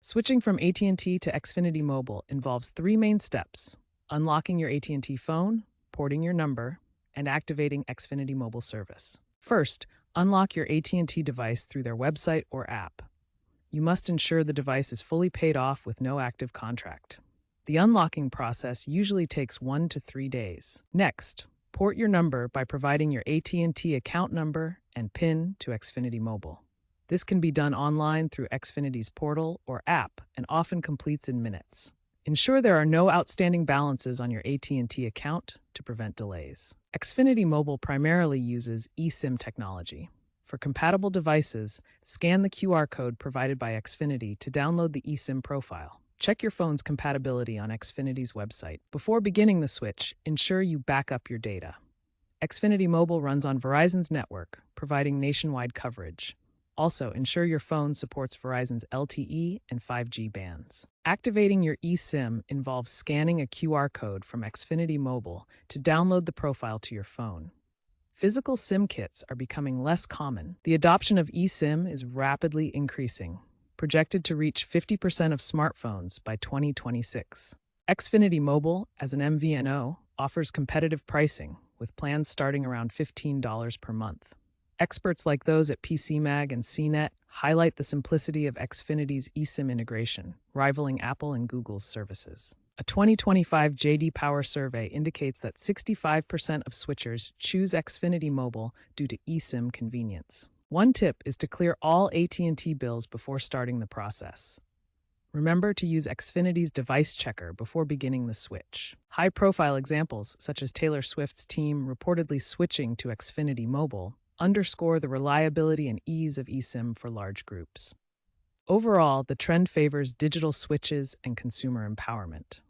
Switching from AT&T to Xfinity Mobile involves three main steps: unlocking your AT&T phone, porting your number, and activating Xfinity Mobile service. First, unlock your AT&T device through their website or app. You must ensure the device is fully paid off with no active contract. The unlocking process usually takes 1 to 3 days. Next, port your number by providing your AT&T account number and PIN to Xfinity Mobile. This can be done online through Xfinity's portal or app and often completes in minutes. Ensure there are no outstanding balances on your AT&T account to prevent delays. Xfinity Mobile primarily uses eSIM technology. For compatible devices, scan the QR code provided by Xfinity to download the eSIM profile. Check your phone's compatibility on Xfinity's website. Before beginning the switch, ensure you back up your data. Xfinity Mobile runs on Verizon's network, providing nationwide coverage. Also, ensure your phone supports Verizon's LTE and 5G bands. Activating your eSIM involves scanning a QR code from Xfinity Mobile to download the profile to your phone. Physical SIM kits are becoming less common. The adoption of eSIM is rapidly increasing, projected to reach 50% of smartphones by 2026. Xfinity Mobile, as an MVNO, offers competitive pricing, with plans starting around $15 per month. Experts like those at PCMag and CNET highlight the simplicity of Xfinity's eSIM integration, rivaling Apple and Google's services. A 2025 J.D. Power survey indicates that 65% of switchers choose Xfinity Mobile due to eSIM convenience. One tip is to clear all AT&T bills before starting the process. Remember to use Xfinity's device checker before beginning the switch. High-profile examples, such as Taylor Swift's team reportedly switching to Xfinity Mobile, underscore the reliability and ease of eSIM for large groups. Overall, the trend favors digital switches and consumer empowerment.